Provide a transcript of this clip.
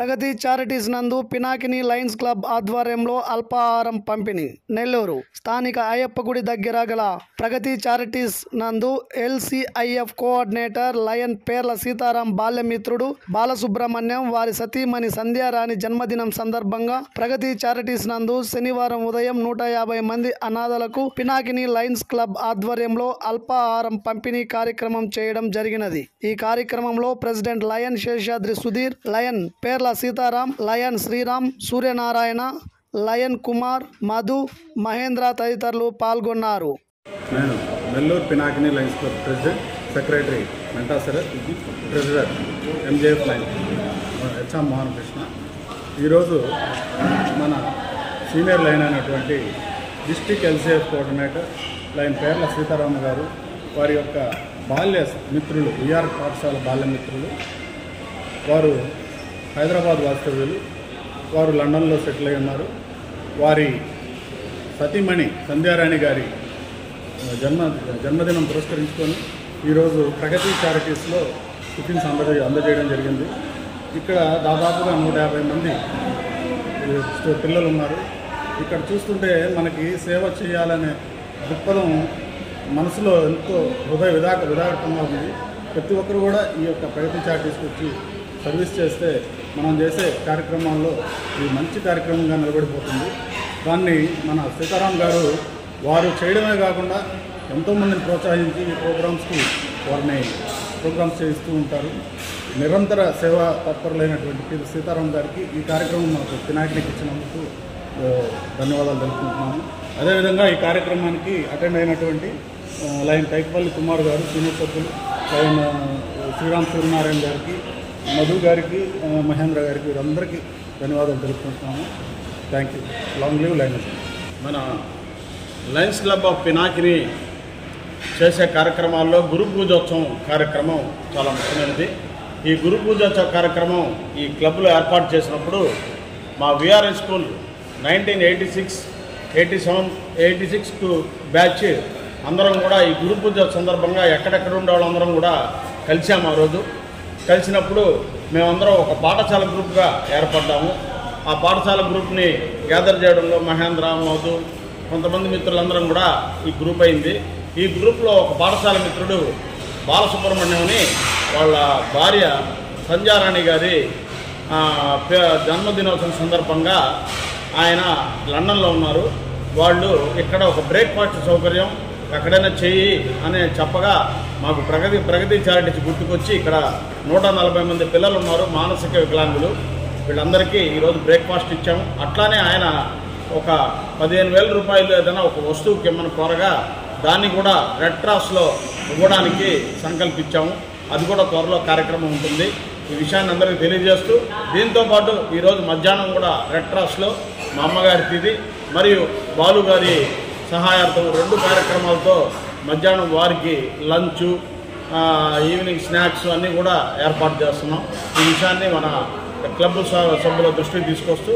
ప్రగతి charities నందు Pinakini lions club ఆధ్వర్యంలో అల్పాహారం పంపిణీ. నెల్లూరు స్థానిక అయ్యప్ప గుడి దగ్గర గల ప్రగతి చారిటీస్ నందు LCIF coordinator lion Perla Sitaram బాల్యమిత్రుడు Balasubrahmanyam వారి సతీమణి సంధ్యారాణి జన్మదినం సందర్భంగా ప్రగతి చారిటీస్ నందు శనివారం ఉదయం 150 మంది అనాథలకు పినాకిని లయన్స్ క్లబ్ ఆధ్వర్యంలో అల్పాహారం పంపిణీ కార్యక్రమం చేయడం జరిగినది. ఈ కార్యక్రమంలో president lion Seshadri Sudheer, lion Perla Sitaram, lion Sriram, Suryanarayana, lion Kumar, Madhu, Mahendra తదితరులు పాల్గొన్నారు. నేను Nellore Pinakini lions club president, secretary Menta Sarath, treasurer MJF lion H M Mohan Krishna. ఈరోజు మన సీనియర్ లైన్ అయినటువంటి district LCIF coordinator lion Perla Sitarama గారు వారి యొక్క బాల్య మిత్రులు, విఆర్ పాఠశాల బాల్య మిత్రులు, వారు హైదరాబాద్ వాస్తవ్యులు, వారు లండన్లో సెటిల్ అయి ఉన్నారు. వారి సతీమణి సంధ్యారాణి గారి జన్మదినం పురస్కరించుకొని ఈరోజు ప్రగతి చారిటీస్లో టిఫిన్స్ అందజేయడం జరిగింది. ఇక్కడ దాదాపుగా 150 మంది పిల్లలు ఉన్నారు. ఇక్కడ చూస్తుంటే మనకి సేవ చేయాలనే దృక్పథం మనసులో ఎంతో విధాయకంగా ఉంది. ప్రతి ఒక్కరు కూడా ఈ యొక్క ప్రగతి చారిటీస్కి వచ్చి సర్వీస్ చేస్తే మనం చేసే కార్యక్రమాల్లో ఇది మంచి కార్యక్రమంగా నిలబడిపోతుంది. దాన్ని మన సీతారాం గారు వారు చేయడమే కాకుండా ఎంతోమందిని ప్రోత్సహించి ఈ ప్రోగ్రామ్స్ చేయిస్తూ ఉంటారు. నిరంతర సేవా తత్పరులైనటువంటి సీతారాం గారికి ఈ కార్యక్రమం మాకు పినాకినికి ఇచ్చినందుకు ధన్యవాదాలు తెలుపుకుంటున్నాము. అదేవిధంగా ఈ కార్యక్రమానికి అటెండ్ అయినటువంటి లయన్ కైకపల్లి కుమార్ గారు, సీనియర్ సభ్యులు, లయన్ శ్రీరామ్ సూర్యనారాయణ గారికి, మధు గారికి, మహేంద్ర గారికి, వీరందరికీ ధన్యవాదాలు తెలుపుకుంటున్నాము. Thank you. Long live lions. మన లయన్స్ క్లబ్ ఆఫ్ పినాకిని చేసే కార్యక్రమాల్లో గురు పూజోత్సవం కార్యక్రమం చాలా ముఖ్యమైనది. ఈ గురు పూజోత్సవ కార్యక్రమం ఈ క్లబ్లో ఏర్పాటు చేసినప్పుడు మా VRS స్కూల్ 1986, 87, 86 బ్యాచ్ అందరం కూడా ఈ గురు పూజ సందర్భంగా ఎక్కడెక్కడ ఉండే వాళ్ళందరం కూడా కలిసాము. ఆ రోజు కలిసినప్పుడు మేమందరం ఒక పాఠశాల గ్రూప్గా ఏర్పడ్డాము. ఆ పాఠశాల గ్రూప్ని గ్యాదర్ చేయడంలో మహేంద్ర, మధు, కొంతమంది మిత్రులందరం కూడా ఈ గ్రూప్ అయింది. ఈ గ్రూప్లో ఒక పాఠశాల మిత్రుడు బాలసుబ్రహ్మణ్యంని వాళ్ళ భార్య సంధ్యారాణి గారి జన్మదినోత్సవం సందర్భంగా ఆయన లండన్లో ఉన్నారు. వాళ్ళు ఇక్కడ ఒక బ్రేక్ఫాస్ట్ సౌకర్యం ఎక్కడైనా చెయ్యి అని చెప్పగా మాకు ప్రగతి చారిటీస్ గుర్తుకొచ్చి ఇక్కడ 140 మంది పిల్లలు ఉన్నారు, మానసిక వికలాంగులు. వీళ్ళందరికీ ఈరోజు బ్రేక్ఫాస్ట్ ఇచ్చాము. అట్లానే ఆయన ఒక 15,000 రూపాయలు ఏదైనా ఒక వస్తువుకి ఇమ్మని కోరగా దాన్ని కూడా రెడ్ క్రాస్లో ఇవ్వడానికి సంకల్పించాము. అది కూడా త్వరలో కార్యక్రమం ఉంటుంది. ఈ విషయాన్ని అందరికీ తెలియజేస్తూ దీంతోపాటు ఈరోజు మధ్యాహ్నం కూడా రెడ్ క్రాస్లో మా అమ్మగారి తిథి మరియు బాలు గారి సహాయార్థం 2 కార్యక్రమాలతో మధ్యాహ్నం వారికి లంచు, ఈవినింగ్ స్నాక్స్ అన్నీ కూడా ఏర్పాటు చేస్తున్నాం. ఈ విషయాన్ని మన క్లబ్ సభ్యుల దృష్టికి తీసుకొస్తూ